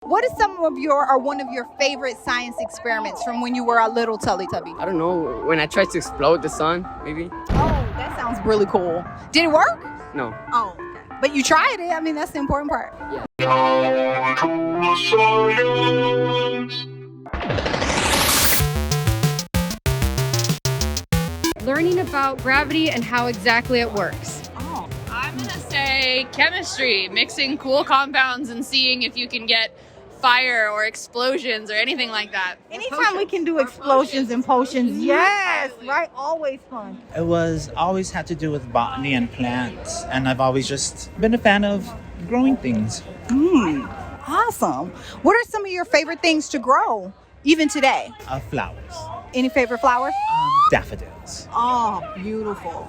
What is some of your or one of your favorite science experiments from when you were a little Teletubby? I don't know, when I tried to explode the sun, maybe? Oh, that sounds really cool. Did it work? No. Oh, okay. But you tried it. I mean, that's the important part. Yeah. Learning about gravity and how exactly it works. Oh. I'm gonna say chemistry, mixing cool compounds and seeing if you can get fire or explosions or anything like that. Anytime we can do explosions and potions, yes, right? Always fun. It was always had to do with botany and plants, and I've always just been a fan of growing things. Awesome. What are some of your favorite things to grow, even today? Flowers. Any favorite flowers? Daffodils. Oh, beautiful.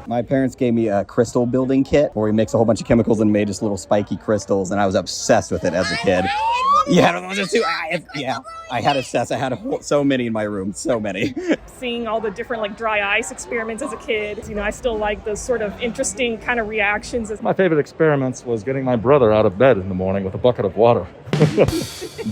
My parents gave me a crystal building kit where we mixed a whole bunch of chemicals and made just little spiky crystals, and I was obsessed with it as a kid. Yeah, I had obsessed. I had so many in my room, so many. Seeing all the different like dry ice experiments as a kid, I still like those sort of interesting kind of reactions. My favorite experiments was getting my brother out of bed in the morning with a bucket of water.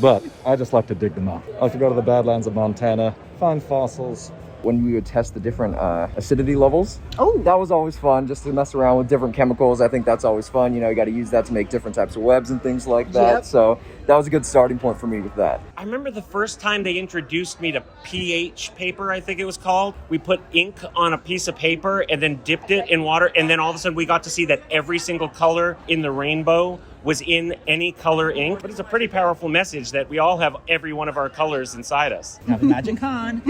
But I just like to dig them up. I like to go to the Badlands of Montana, find fossils. When we would test the different acidity levels. Oh. That was always fun, just to mess around with different chemicals. I think that's always fun. You got to use that to make different types of webs and things like that. Yep. So that was a good starting point for me with that. I remember the first time they introduced me to pH paper, I think it was called. We put ink on a piece of paper and then dipped it in water. And then all of a sudden we got to see that every single color in the rainbow was in any color ink. But it's a pretty powerful message that we all have every one of our colors inside us. Have a magic con.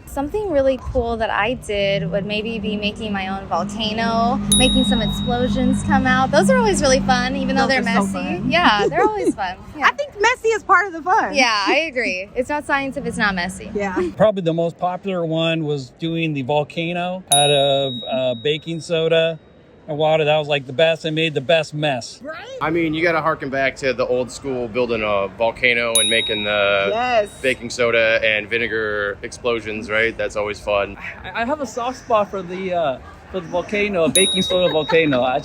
Something really cool that I did would maybe be making my own volcano, making some explosions come out. Those are always really fun, even though they're messy. So Yeah, they're always fun. Yeah. I think messy is part of the fun. Yeah, I agree. It's not science if it's not messy. Yeah. Probably the most popular one was doing the volcano out of baking soda and water. That was like the best. I made the best mess. Right? I mean, you got to harken back to the old school building a volcano and making the baking soda and vinegar explosions, right? That's always fun. I have a soft spot for the volcano, a baking soda volcano. I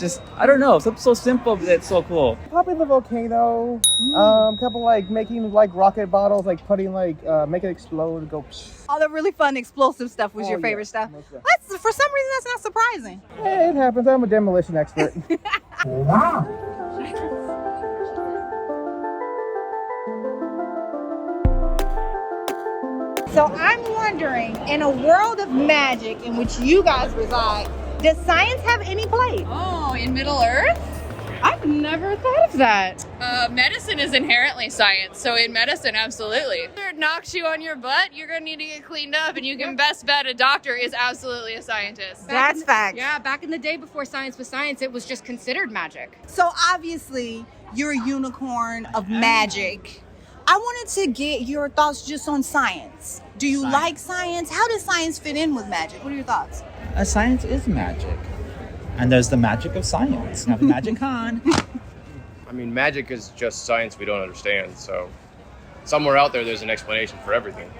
don't know. Something so simple, but it's so cool. Probably the volcano. Couple making rocket bottles, putting make it explode, go. All the really fun explosive stuff was your favorite stuff. That's for some reason that's not surprising. Yeah, it happens. I'm a demolition expert. So I'm wondering, in a world of magic in which you guys reside, does science have any place? Oh, in Middle Earth? I've never thought of that. Medicine is inherently science, so in medicine, absolutely. If it knocks you on your butt, you're gonna need to get cleaned up, and you can best bet a doctor is absolutely a scientist. That's fact. Yeah, back in the day before science was science, it was just considered magic. So obviously, you're a unicorn of magic. I wanted to get your thoughts just on science. Do you like science? How does science fit in with magic? What are your thoughts? Science is magic. And there's the magic of science. Have a magic con. I mean, magic is just science we don't understand. So somewhere out there's an explanation for everything.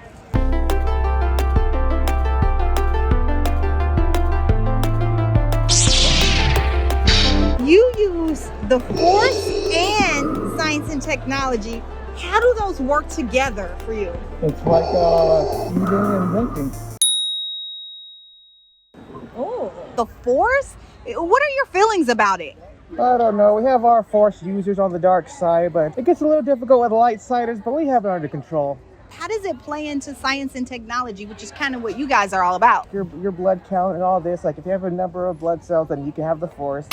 You use the Force and science and technology. How do those work together for you? It's like eating and drinking. Oh, the Force? What are your feelings about it? I don't know. We have our Force users on the dark side, but it gets a little difficult with light siders, but we have it under control. How does it play into science and technology, which is kind of what you guys are all about? Your blood count and all this, if you have a number of blood cells, then you can have the Force.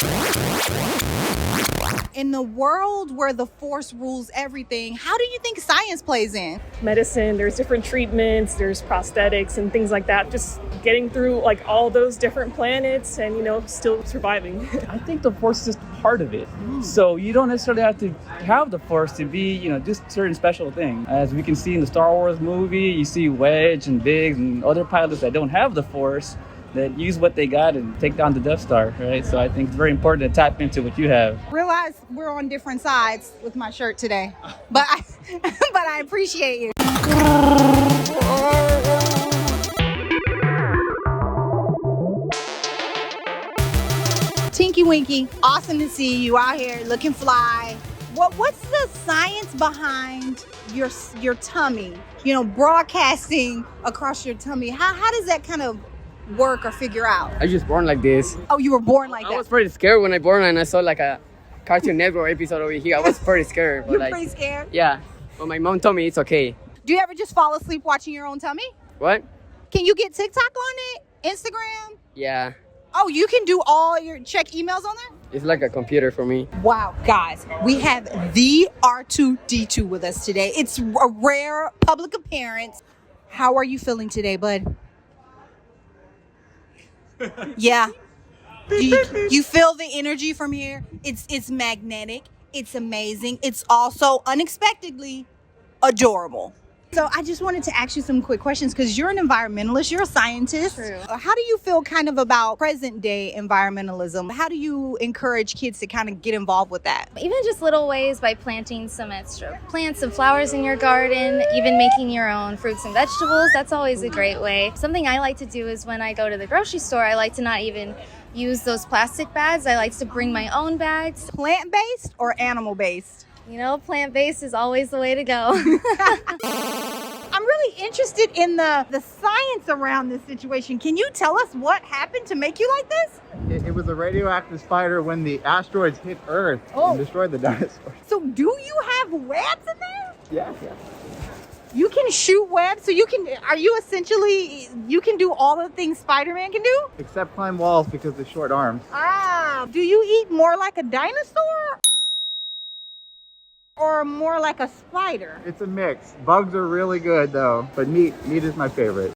In the world where the Force rules everything, how do you think science plays in? Medicine, there's different treatments, there's prosthetics and things like that. Just getting through all those different planets and, still surviving. I think the Force is just part of it. So you don't necessarily have to have the Force to be, just certain special things. As we can see in the Star Wars movie, you see Wedge and Biggs and other pilots that don't have the Force that use what they got and take down the Death Star, right? So I think it's very important to tap into what you have. Realize we're on different sides with my shirt today, but I appreciate you. Tinky Winky, awesome to see you out here looking fly. What's the science behind your tummy? You know, broadcasting across your tummy. How does that kind of work or figure out? I was just born like this. Oh, you were born like that. I was pretty scared when I born and I saw like a Cartoon Network episode over here. I was pretty scared. But You're pretty scared? Yeah. But my mom told me it's okay. Do you ever just fall asleep watching your own tummy? What? Can you get TikTok on it? Instagram? Yeah. Oh, you can do all your check emails on there? It's like a computer for me. Wow, guys, we have the R2D2 with us today. It's a rare public appearance. How are you feeling today, bud? Yeah. You feel the energy from here? It's magnetic. It's amazing. It's also unexpectedly adorable. So I just wanted to ask you some quick questions because you're an environmentalist, you're a scientist. True. How do you feel kind of about present day environmentalism? How do you encourage kids to kind of get involved with that? Even just little ways by planting some extra plants and flowers in your garden, even making your own fruits and vegetables, that's always a great way. Something I like to do is when I go to the grocery store, I like to not even use those plastic bags. I like to bring my own bags. Plant-based or animal-based? You know, plant-based is always the way to go. I'm really interested in the science around this situation. Can you tell us what happened to make you like this? It was a radioactive spider when the asteroids hit Earth and destroyed the dinosaurs. So do you have webs in there? Yeah. You can shoot webs, so you can do all the things Spider-Man can do? Except climb walls because of short arms. Ah, do you eat more like a dinosaur? Or more like a spider? It's a mix. Bugs are really good though, but meat is my favorite.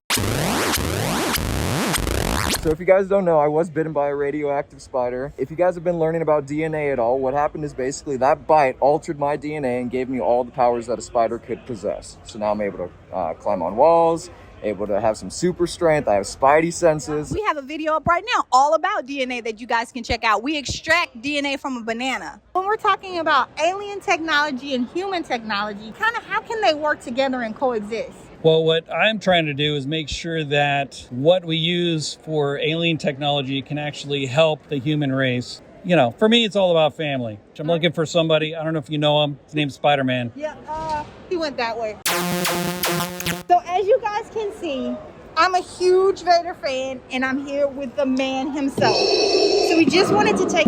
So if you guys don't know, I was bitten by a radioactive spider. If you guys have been learning about DNA at all, what happened is basically that bite altered my DNA and gave me all the powers that a spider could possess. So now I'm able to climb on walls, able to have some super strength. I have spidey senses. We have a video up right now all about DNA that you guys can check out. We extract DNA from a banana. When we're talking about alien technology and human technology, kind of how can they work together and coexist? Well, what I'm trying to do is make sure that what we use for alien technology can actually help the human race. You know, for me, it's all about family. I'm looking for somebody, I don't know if you know him, his name's Spider-Man. Yeah, he went that way. So as you guys can see, I'm a huge Vader fan and I'm here with the man himself. So we just wanted to take...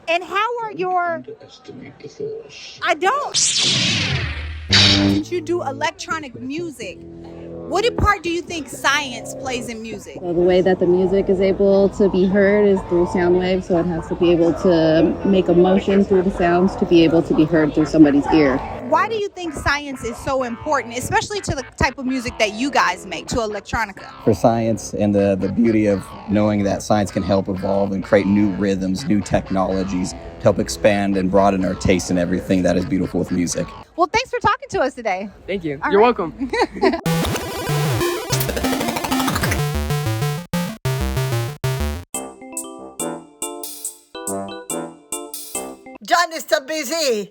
And how are your... Underestimate the Force. I don't. Since you do electronic music, what part do you think science plays in music? So the way that the music is able to be heard is through sound waves, so it has to be able to make a motion through the sounds to be able to be heard through somebody's ear. Why do you think science is so important, especially to the type of music that you guys make, to electronica? For science and the beauty of knowing that science can help evolve and create new rhythms, new technologies, to help expand and broaden our taste in everything that is beautiful with music. Well, thanks for talking to us today. Thank you. All You're right. welcome. John is too busy.